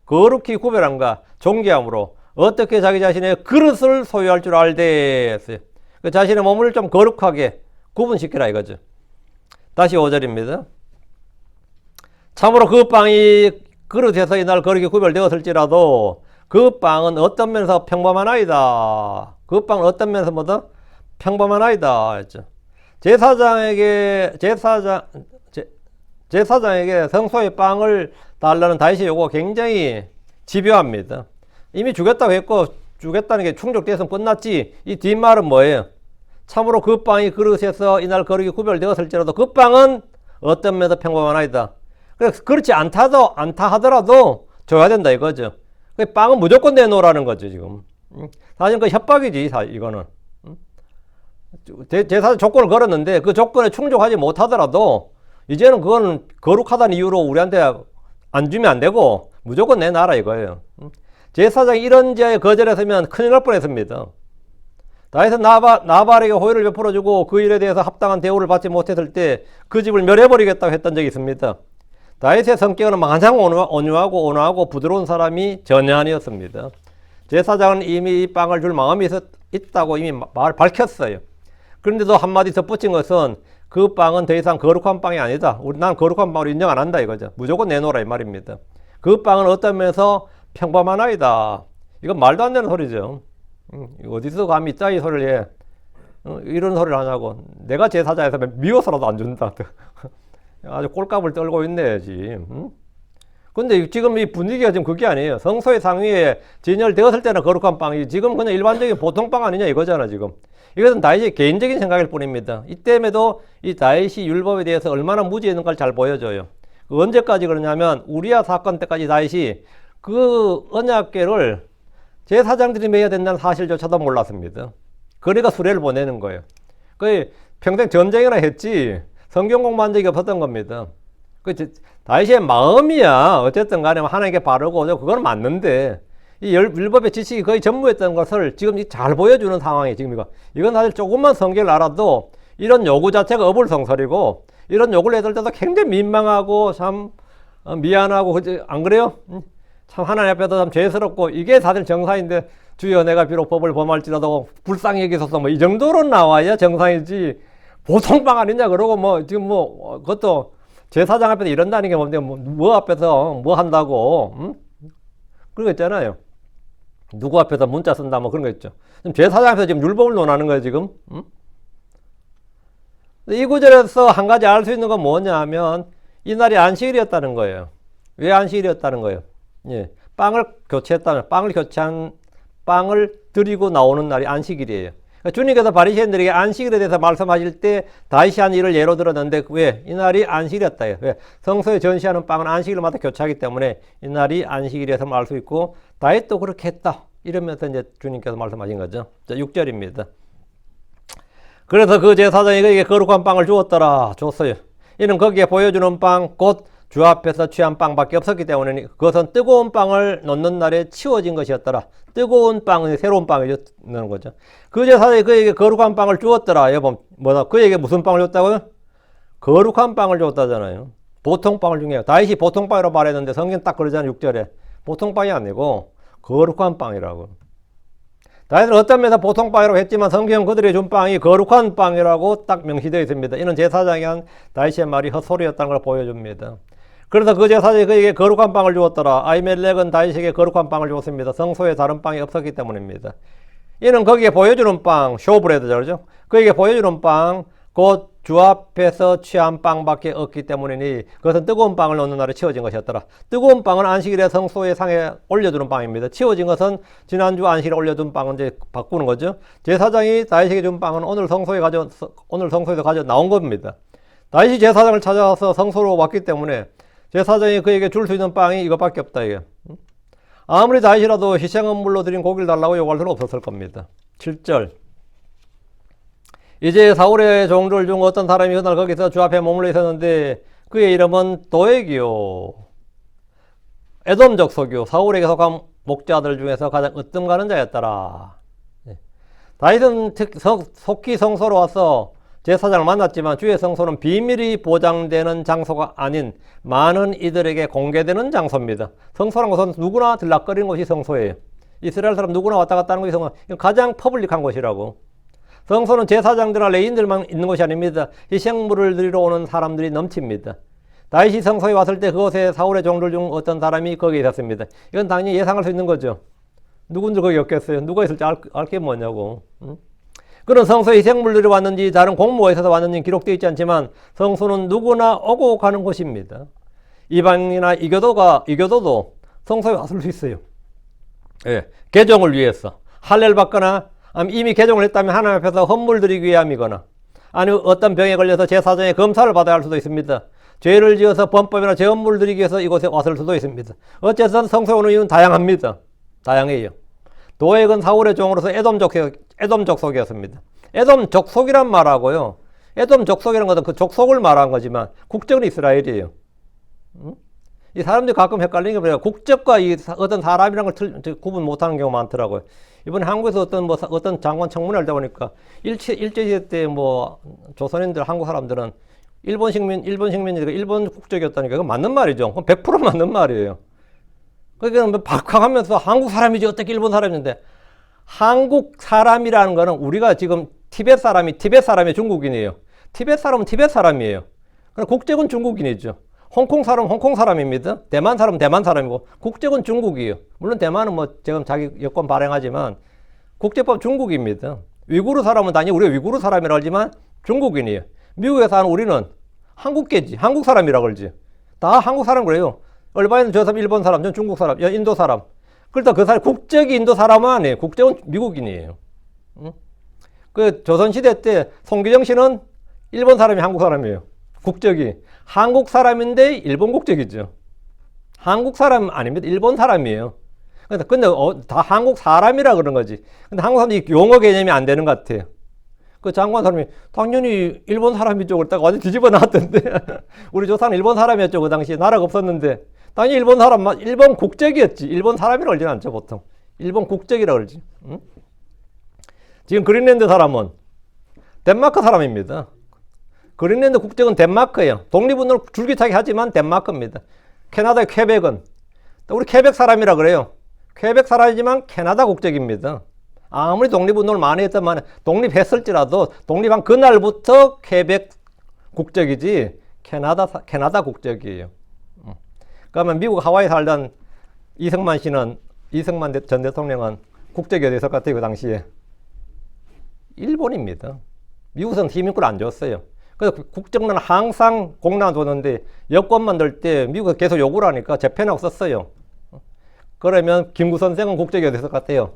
S1: 거룩히 구별함과 존귀함으로 어떻게 자기 자신의 그릇을 소유할 줄 알되 했어요. 그 자신의 몸을 좀 거룩하게 구분시키라 이거죠. 다시 5절입니다. 참으로 그 빵이 그릇에서 이날 거룩히 구별되었을지라도 그 빵은 어떤 면에서 평범하나이다. 그 빵은 어떤 면에서 뭐다? 평범하나이다 했죠. 제사장에게 성소의 빵을 달라는 다윗의 요구가 굉장히 집요합니다. 이미 주겠다고 했고 주겠다는 게 충족돼서 끝났지. 이 뒷말은 뭐예요? 참으로 그 빵이 그릇에서 이날 거룩이 구별되었을지라도 그 빵은 어떤 면에서 평범하나이다. 그렇지 않다 하더라도 줘야 된다 이거죠. 빵은 무조건 내놓으라는 거죠 지금. 사실 그 협박이지 이거는. 제사 조건을 걸었는데 그 조건에 충족하지 못하더라도 이제는 그거는 거룩하다는 이유로 우리한테 안 주면 안 되고 무조건 내놔라 이거예요. 제사장이 이런 지하에 거절했으면 큰일 날 뻔했습니다. 다윗은 나발에게 호의를 베풀어주고 그 일에 대해서 합당한 대우를 받지 못했을 때 그 집을 멸해버리겠다고 했던 적이 있습니다. 다윗의 성격은 가장 온유하고 온화하고 부드러운 사람이 전혀 아니었습니다. 제사장은 이미 이 빵을 줄 마음이 있다고 이미 밝혔어요. 그런데도 한마디 덧붙인 것은 그 빵은 더 이상 거룩한 빵이 아니다. 난 거룩한 빵으로 인정 안 한다 이거죠. 무조건 내놓으라 이 말입니다. 그 빵은 어떤 면에서 평범한 아이다. 이건 말도 안 되는 소리죠. 어디서 감히 짜이 소리를 해. 이런 소리를 하냐고. 내가 제사장에서 미워서라도 안 준다. 아주 꼴값을 떨고 있네야지. 근데 지금 이 분위기가 지금 그게 아니에요. 성소의 상위에 진열되었을 때는 거룩한 빵이 지금 그냥 일반적인 보통 빵 아니냐 이거잖아 지금. 이것은 다윗의 개인적인 생각일 뿐입니다. 이때에도 이 다윗이 율법에 대해서 얼마나 무지했는가를 잘 보여줘요. 언제까지 그러냐면 우리야 사건 때까지 다윗이 그 언약궤를 제사장들이 매야 된다는 사실조차도 몰랐습니다. 그러니까 수레를 보내는 거예요. 거의 평생 전쟁이나 했지 성경 공부한 적이 없었던 겁니다. 다윗의 마음이야 어쨌든 간에 하나님께 바르고 그건 맞는데 이 율법의 지식이 거의 전무했던 것을 지금 잘 보여주는 상황이 지금 이건 사실 조금만 성경을 알아도 이런 요구 자체가 어불성설이고 이런 요구를 했을 때도 굉장히 민망하고 참 미안하고 안 그래요? 참 하나님 앞에서 참 죄스럽고 이게 사실 정상인데 주여 내가 비록 법을 범할지라도 불쌍히 여기소서 뭐 이 정도로 나와야 정상이지 보통 빵 아니냐 그러고 뭐 지금 뭐 그것도 제사장 앞에서 이런다는 게 뭔데 뭐 앞에서 뭐 한다고 그런 거 있잖아요. 누구 앞에서 문자 쓴다 뭐 그런 거 있죠. 지금 제사장 앞에서 지금 율법을 논하는 거예요 지금. 이 구절에서 한 가지 알 수 있는 건 뭐냐 하면 이날이 안식일이었다는 거예요. 왜 안식일이었다는 거예요? 예, 빵을 교체했다는 빵을 드리고 나오는 날이 안식일이에요. 그러니까 주님께서 바리새인들에게 안식일에 대해서 말씀하실 때 다윗이 한 일을 예로 들었는데 왜? 이날이 안식일이었다. 왜? 성소에 전시하는 빵은 안식일마다 교체하기 때문에 이날이 안식일에서 알 수 있고 다윗도 그렇게 했다. 이러면서 이제 주님께서 말씀하신 거죠. 자, 6절입니다. 그래서 그 제사장이 그에게 거룩한 빵을 주었더라. 줬어요. 이는 거기에 보여주는 빵 곧 주 앞에서 취한 빵밖에 없었기 때문에 그것은 뜨거운 빵을 놓는 날에 치워진 것이었더라. 뜨거운 빵은 새로운 빵이라는 거죠. 그 제사장이 그에게 거룩한 빵을 주었더라. 여러분 뭐다? 그에게 무슨 빵을 줬다고요? 거룩한 빵을 줬다잖아요. 보통 빵을 준 게 다윗이 보통 빵이라고 말했는데 성경 딱 그러잖아요. 6절에 보통 빵이 아니고 거룩한 빵이라고. 다윗은 어떤 면에서 보통 빵이라고 했지만 성경 그들이 준 빵이 거룩한 빵이라고 딱 명시되어 있습니다. 이는 제사장이 한 다윗의 말이 헛소리였다는 걸 보여줍니다. 그래서 그 제사장이 그에게 거룩한 빵을 주었더라. 아히멜렉은 다윗에게 거룩한 빵을 주었습니다. 성소에 다른 빵이 없었기 때문입니다. 이는 거기에 보여주는 빵, 쇼브레드죠, 그렇죠? 그에게 보여주는 빵, 곧 주 앞에서 취한 빵밖에 없기 때문이니 그것은 뜨거운 빵을 놓는 날에 치워진 것이었더라. 뜨거운 빵은 안식일에 성소의 상에 올려두는 빵입니다. 치워진 것은 지난주 안식일에 올려둔 빵은 이제 바꾸는 거죠. 제사장이 다윗에게 준 빵은 오늘 성소에서 가져 나온 겁니다. 다윗이 제사장을 찾아와서 성소로 왔기 때문에 제사장이 그에게 줄 수 있는 빵이 이것밖에 없다 이게. 아무리 다윗이라도 희생헌물로 드린 고기를 달라고 요구할 수는 없었을 겁니다. 7절. 이제 사울의 종들 중 어떤 사람이 그날 거기서 주 앞에 머물러 있었는데 그의 이름은 도액이요 에돔족 소교 사울에게 속한 목자들 중에서 가장 으뜸가는 자였더라. 다윗은 속히 성소로 와서 제사장을 만났지만 주의 성소는 비밀이 보장되는 장소가 아닌 많은 이들에게 공개되는 장소입니다. 성소란 것은 누구나 들락거리는 곳이 성소예요. 이스라엘 사람 누구나 왔다 갔다 하는 곳이 성소. 가장 퍼블릭한 곳이라고. 성소는 제사장들과 레인들만 있는 곳이 아닙니다. 희생물을 드리러 오는 사람들이 넘칩니다. 다윗이 성소에 왔을 때 그곳에 사울의 종들 중 어떤 사람이 거기에 있었습니다. 이건 당연히 예상할 수 있는 거죠. 누군지 거기 없겠어요. 누가 있을지 알 게 뭐냐고. 응? 그런 성소에 희생물들이 왔는지 다른 공무가 있어서 왔는지 기록되어 있지 않지만 성소는 누구나 오고 가는 곳입니다. 이방인이나 이교도도 성소에 왔을 수 있어요. 예, 개종을 위해서 할례를 받거나 이미 개종을 했다면 하나님 앞에서 헌물 드리기 위함이거나 아니면 어떤 병에 걸려서 제사장의 검사를 받아야 할 수도 있습니다. 죄를 지어서 범법이나 죄업물을 드리기 위해서 이곳에 왔을 수도 있습니다. 어쨌든 성소에 오는 이유는 다양합니다. 다양해요. 도액은 사울의 종으로서 에돔 족속이었습니다. 에돔 족속이란 말하고요. 에돔 족속이라는 것은 그 족속을 말한 거지만 국적은 이스라엘이에요. 이 사람들이 가끔 헷갈리는 게 뭐냐. 국적과 이 어떤 사람이라는 걸 구분 못하는 경우가 많더라고요. 이번에 한국에서 어떤 장관 청문회 할 때 보니까 일제시대 때 조선인들, 한국 사람들은 일본 식민지가 일본 국적이었다니까 그건 맞는 말이죠. 그건 100% 맞는 말이에요. 그러니까 박학하면서 한국 사람이지 어떻게 일본 사람인데 한국 사람이라는 거는 우리가 지금 티벳 사람이 중국인이에요. 티벳 사람은 티벳 사람이에요. 그럼 국적은 중국인이죠. 홍콩 사람은 홍콩 사람입니다. 대만 사람은 대만 사람이고 국적은 중국이에요. 물론 대만은 지금 자기 여권 발행하지만 국제법 중국입니다. 위구르 사람은 당연히 우리가 위구르 사람이라고 하지만 중국인이에요. 미국에 사는 우리는 한국계지. 한국 사람이라고 그러지. 다 한국 사람 그래요. 얼바에는 저 사람 일본 사람, 전 중국 사람, 인도 사람. 그러다 그 사람 국적이 인도 사람은 아니에요. 국적은 미국인이에요. 응? 그 조선시대 때 송기정 씨는 일본 사람이 한국 사람이에요. 국적이. 한국 사람인데 일본 국적이죠. 한국 사람 아닙니다. 일본 사람이에요. 근데 다 한국 사람이라 그런 거지. 근데 한국 사람들이 용어 개념이 안 되는 것 같아요. 그 장관 사람이 당연히 일본 사람이죠. 그랬다가 완전 뒤집어 놨던데. 우리 조상은 일본 사람이었죠. 그 당시에 나라가 없었는데. 당연히 일본 사람, 일본 국적이었지. 일본 사람이라고 그러진 않죠, 보통. 일본 국적이라고 그러지. 응? 지금 그린랜드 사람은 덴마크 사람입니다. 그린랜드 국적은 덴마크예요. 독립운동을 줄기차게 하지만 덴마크입니다. 캐나다의 퀘벡은 우리 퀘벡 사람이라 그래요. 퀘벡 사람이지만 캐나다 국적입니다. 아무리 독립운동을 많이 했더만 독립했을지라도 독립한 그날부터 퀘벡 국적이지 캐나다 국적이에요. 그러면 미국 하와이 살던 이승만 전 대통령은 국적이 어디 있을 것 같아요? 그 당시에 일본입니다. 미국은 시민권 안 줬어요. 그래서 국정은 항상 공란 줬는데 여권 만들 때 미국에서 계속 요구를 하니까 재편하고 썼어요. 그러면 김구 선생은 국적이 어디 있을 것 같아요?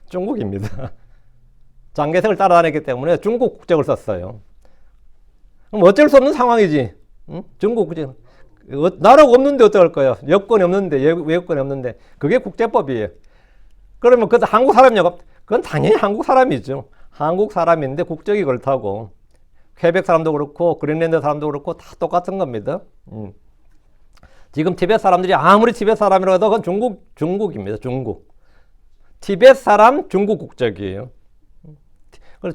S1: 중국입니다. 장개석을 따라다녔기 때문에 중국 국적을 썼어요. 그럼 어쩔 수 없는 상황이지. 응? 중국 국적. 나라가 없는데 어떡할 거야? 여권이 없는데, 외여권이 없는데. 그게 국제법이에요. 그러면 그것도 한국 사람이냐고? 그건 당연히 한국 사람이죠. 한국 사람인데 국적이 그렇다고. 퀘벡 사람도 그렇고, 그린랜드 사람도 그렇고, 다 똑같은 겁니다. 지금 티벳 사람들이 아무리 티벳 사람이라고 해도 그건 중국입니다. 중국. 티벳 사람, 중국 국적이에요.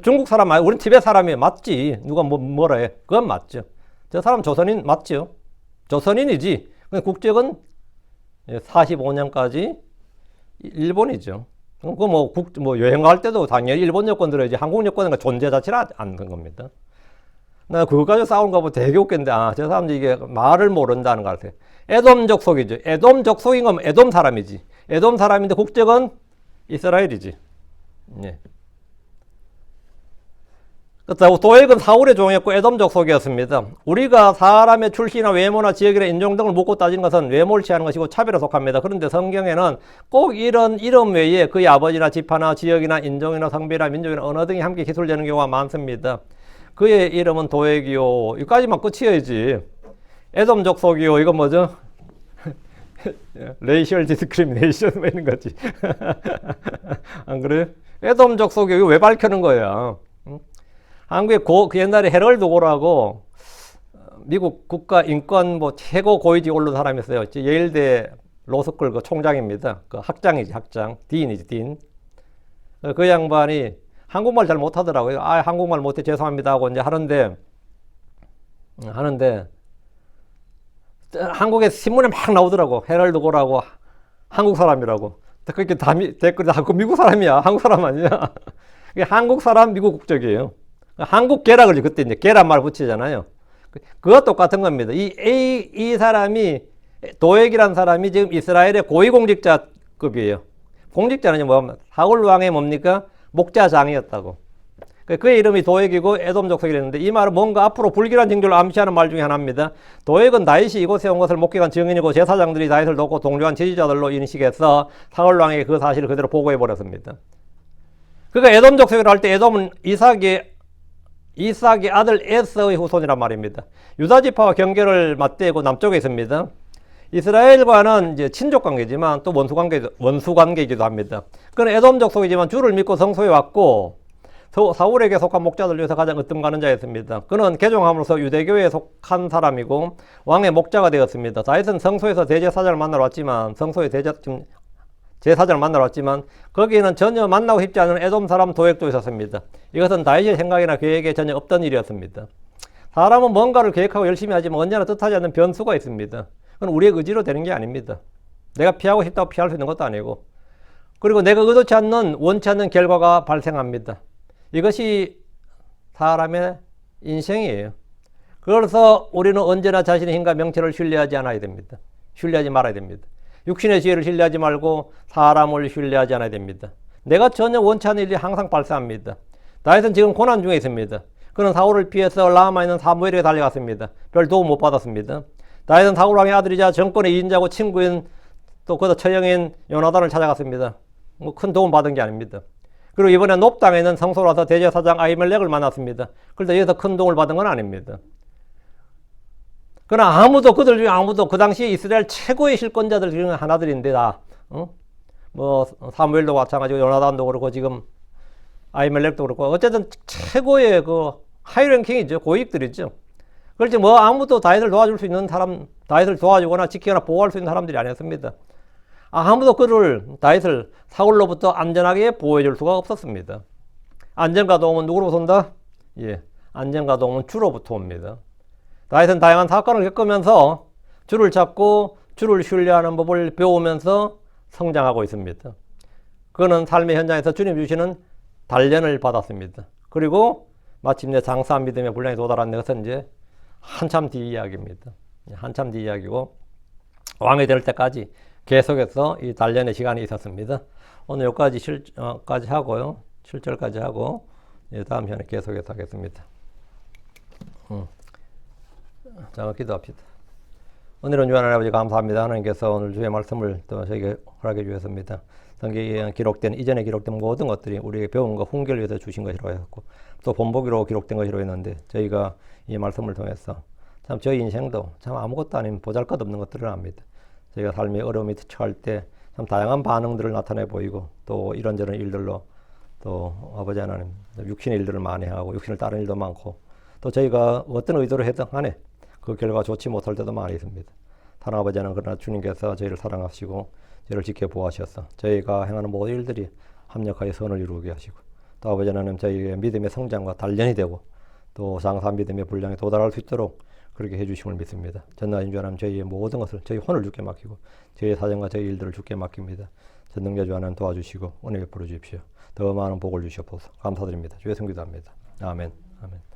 S1: 중국 사람 말고, 우린 티벳 사람이에요. 맞지. 누가 뭐라 해. 그건 맞죠. 저 사람 조선인 맞죠. 조선인이지. 국적은 45년까지 일본이죠. 그 여행 갈 때도 당연히 일본 여권 들어야지 한국 여권은 존재 자체를 안 된 겁니다. 나 그거 가지고 싸우는 거 보고 되게 웃겼는데, 저 사람들이 이게 말을 모른다는 것 같아요. 에돔 족속이죠. 에돔 족속인 거면 에돔 사람이지. 에돔 사람인데 국적은 이스라엘이지. 예. 도액은 사울의 종이었고 에돔 족속이었습니다. 우리가 사람의 출신이나 외모나 지역이나 인종 등을 묻고 따지는 것은 외모를 취하는 것이고 차별에 속합니다. 그런데 성경에는 꼭 이런 이름 외에 그의 아버지나 지파나 지역이나 인종이나 성별이나 민족이나 언어 등이 함께 기술되는 경우가 많습니다. 그의 이름은 도액이요. 여기까지만 끝이어야지. 에돔 족속이요. 이건 뭐죠? 레이셜 디스크리미네이션 뭐 이런 거지. 안 그래요? 에돔 족속이요. 이거 왜 밝혀는 거야? 한국에 그 옛날에 헤럴드 고라고 미국 국가인권 최고 고위직 올른 사람이 있어요. 예일대 로스쿨 그 총장입니다. 그 학장이지, 학장. 딘이지, 딘. 그 양반이 한국말 잘 못하더라고요. 아, 한국말 못해 죄송합니다 하고 이제 하는데 한국에 신문에 막 나오더라고. 헤럴드 고라고 한국 사람이라고. 그렇게 댓글이 다 미국 사람이야. 한국 사람 아니야. 한국 사람 미국 국적이에요. 한국계라 그러지. 그때 이제 계란 말 붙이잖아요. 그거 똑같은 겁니다. 이 사람이 도액이란 사람이 지금 이스라엘의 고위공직자급이에요. 공직자는 뭐 사울 왕의 뭡니까? 목자장이었다고. 그의 이름이 도액이고 에돔 족속이랬는데 이 말은 뭔가 앞으로 불길한 징조를 암시하는 말 중에 하나입니다. 도액은 다윗이 이곳에 온 것을 목격한 증인이고 제사장들이 다윗을 돕고 동료한 지지자들로 인식해서 사울 왕에게 그 사실을 그대로 보고해 버렸습니다. 그러니까 에돔 족속이라 할 때 에돔은 이삭의 아들 에서의 후손이란 말입니다. 유다 지파와 경계를 맞대고 남쪽에 있습니다. 이스라엘과는 이제 친족 관계지만 또 원수 관계이기도 합니다. 그는 에돔 족속이지만 주를 믿고 성소에 왔고 사울에게 속한 목자들 중에서 가장 으뜸가는 자였습니다. 그는 개종함으로써 유대교에 속한 사람이고 왕의 목자가 되었습니다. 다윗은 성소에서 대제사장을 만나러 왔지만 제사장을 만나러 왔지만 거기에는 전혀 만나고 싶지 않은 에돔 사람 도액도 있었습니다. 이것은 다윗의 생각이나 계획에 전혀 없던 일이었습니다. 사람은 뭔가를 계획하고 열심히 하지만 언제나 뜻하지 않는 변수가 있습니다. 그건 우리의 의지로 되는 게 아닙니다. 내가 피하고 싶다고 피할 수 있는 것도 아니고 그리고 내가 의도치 않는 원치 않는 결과가 발생합니다. 이것이 사람의 인생이에요. 그래서 우리는 언제나 자신의 힘과 명체를 신뢰하지 않아야 됩니다. 신뢰하지 말아야 됩니다. 육신의 지혜를 신뢰하지 말고 사람을 신뢰하지 않아야 됩니다. 내가 전혀 원치 않는 일이 항상 발생합니다. 다윗은 지금 고난 중에 있습니다. 그는 사울을 피해서 라마에 있는 사무엘에게 달려갔습니다. 별 도움 못 받았습니다. 다윗은 사울 왕의 아들이자 정권의 2인자고 친구인 또 그도 처형인 요나단을 찾아갔습니다. 뭐 큰 도움 받은 게 아닙니다. 그리고 이번에 높당에 있는 성소로 와서 대제사장 아히멜렉을 만났습니다. 그런데 여기서 큰 도움을 받은 건 아닙니다. 그러나 그들 중에 아무도 그 당시 이스라엘 최고의 실권자들 중에 하나들인데 뭐 사무엘도 마찬가지고 요나단도 그렇고 지금 아히멜렉도 그렇고 어쨌든 최고의 그 하이랭킹이죠. 고위직들이죠. 그렇지 뭐 아무도 다윗을 도와줄 수 있는 사람, 다윗을 도와주거나 지키거나 보호할 수 있는 사람들이 아니었습니다. 아무도 다윗을 사울로부터 안전하게 보호해줄 수가 없었습니다. 안전과 도움은 누구로부터 온다? 예, 안전과 도움은 주로부터 옵니다. 다윗은 다양한 사건을 겪으면서 주를 찾고 주를 신뢰하는 법을 배우면서 성장하고 있습니다. 그는 삶의 현장에서 주님 주시는 단련을 받았습니다. 그리고 마침내 장사한 믿음의 분량에 도달한 것은 이제 한참 뒤 이야기입니다. 한참 뒤 이야기고 왕이 될 때까지 계속해서 이 단련의 시간이 있었습니다. 오늘 여기까지 하고요. 7절까지 하고 다음 편에 계속해서 하겠습니다. 자, 기도합시다. 오늘은 주하나님 아버지 감사합니다. 하나님께서 오늘 주의 말씀을 또 저에게 허락해 주셨습니다. 성경에 기록된 이전에 기록된 모든 것들이 우리에게 배움과 훈계를 위해서 주신 것이라고 했고 또 본보기로 기록된 것이라고 했는데 저희가 이 말씀을 통해서 참 저희 인생도 참 아무것도 아닌 보잘것없는 것들을 압니다. 저희가 삶의 어려움이 처할 때 참 다양한 반응들을 나타내 보이고 또 이런저런 일들로 또 아버지 하나님 육신의 일들을 많이 하고 육신을 따르는 일도 많고 또 저희가 어떤 의도로 해도 간에 그 결과가 좋지 못할 때도 많이 있습니다. 사랑 아버지 하나님 그러나 주님께서 저희를 사랑하시고 저희를 지켜보아주셔서 저희가 행하는 모든 일들이 합력하여 선을 이루게 하시고 또 아버지 하나님 저희의 믿음의 성장과 단련이 되고 또 장사한 믿음의 분량에 도달할 수 있도록 그렇게 해주심을 믿습니다. 전능하신 주 하나님 저희의 모든 것을 저희 혼을 주께 맡기고 저희의 사정과 저희 일들을 주께 맡깁니다. 전능자 주 하나님 도와주시고 은혜 베풀어 주십시오. 더 많은 복을 주시옵소서. 감사드립니다. 주의 성기도합니다. 아멘. 아멘.